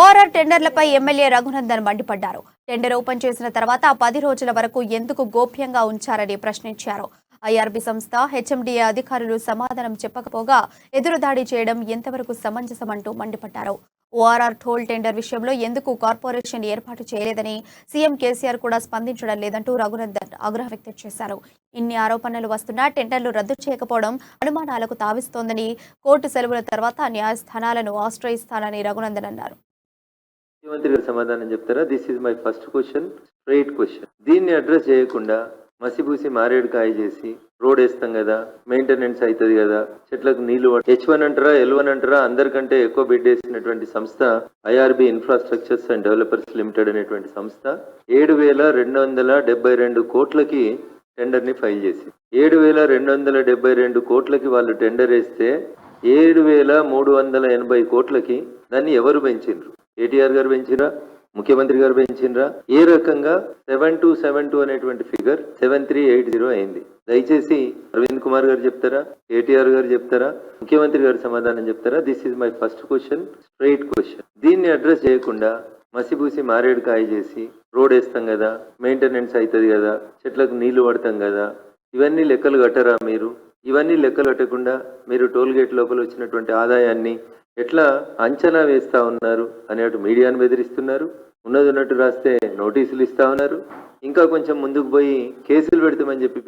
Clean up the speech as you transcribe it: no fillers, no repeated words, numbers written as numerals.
ORR టెండర్లపై MLA Raghunandan మండిపడ్డారు. Tender open చేసిన తర్వాత 10 రోజుల వరకు ఎందుకు గోప్యంగా ఉంచారని ప్రశ్నించారు. ఐఆర్బీ సంస్థ హెచ్ఎండిఏ అధికారులు సమాధానం చెప్పకపోగా ఎదురుదాడి చేయడం ఎంతవరకు సమంజసమంటూ మండిపడ్డారు. ఓఆర్ఆర్ టోల్ టెండర్ విషయంలో ఎందుకు కార్పొరేషన్ ఏర్పాటు చేయలేదని సీఎం కేసీఆర్ కూడా స్పందించడం లేదంటూ రఘునందన్ ఆగ్రహం వ్యక్తం చేశారు. ఇన్ని ఆరోపణలు వస్తున్నా టెండర్లు రద్దు చేయకపోవడం అనుమానాలకు తావిస్తోందని, కోర్టు సెలవుల తర్వాత న్యాయస్థానాలను ఆశ్రయిస్తానని రఘునందన్ అన్నారు. ముఖ్యమంత్రి గారు సమాధానం చెప్తారా? This is my first question, straight question. దీన్ని అడ్రస్ చేయకుండా మసిబూసి మారేడు కాయ చేసి రోడ్ వేస్తాం కదా, మెయింటెనెన్స్ అవుతుంది కదా, చెట్లకు నీళ్లు H1 అంటారా L1 అంటారా, అందరికంటే ఎక్కువ బిడ్ వేసినటువంటి సంస్థ IRB infrastructures and developers limited అనేటువంటి సంస్థ 7,272 కోట్లకి టెండర్ ని ఫైల్ చేసి 7,272 కోట్లకి వాళ్ళు టెండర్ వేస్తే 7,380 కోట్లకి దాన్ని ఎవరు పెంచిండ్రు? కేటీఆర్ గారు పెంచిరా, ముఖ్యమంత్రి గారు పెంచినరా? ఏ రకంగా 7272 అనేటువంటి ఫిగర్ 7380 అయింది? దయచేసి అరవింద్ కుమార్ గారు చెప్తారా, కేటీఆర్ గారు చెప్తారా, ముఖ్యమంత్రి గారు సమాధానం చెప్తారా? This is my first question, straight question. దీన్ని అడ్రస్ చేయకుండా మసిబూసి మారేడు కాయ చేసి రోడ్ వేస్తాం కదా, మెయింటెనెన్స్ అవుతుంది కదా, చెట్లకు నీళ్లు పడతాం కదా, ఇవన్నీ లెక్కలు కట్టరా మీరు? ఇవన్నీ లెక్కలు కట్టకుండా మీరు టోల్ గేట్ లోపల వచ్చినటువంటి ఆదాయాన్ని ఎట్లా అంచనా వేస్తా ఉన్నారు అని అటు మీడియాను బెదిరిస్తున్నారు, ఉన్నది ఉన్నట్టు రాస్తే నోటీసులు ఇస్తా ఉన్నారు, ఇంకా కొంచెం ముందుకు పోయి కేసులు పెడతామని చెప్పి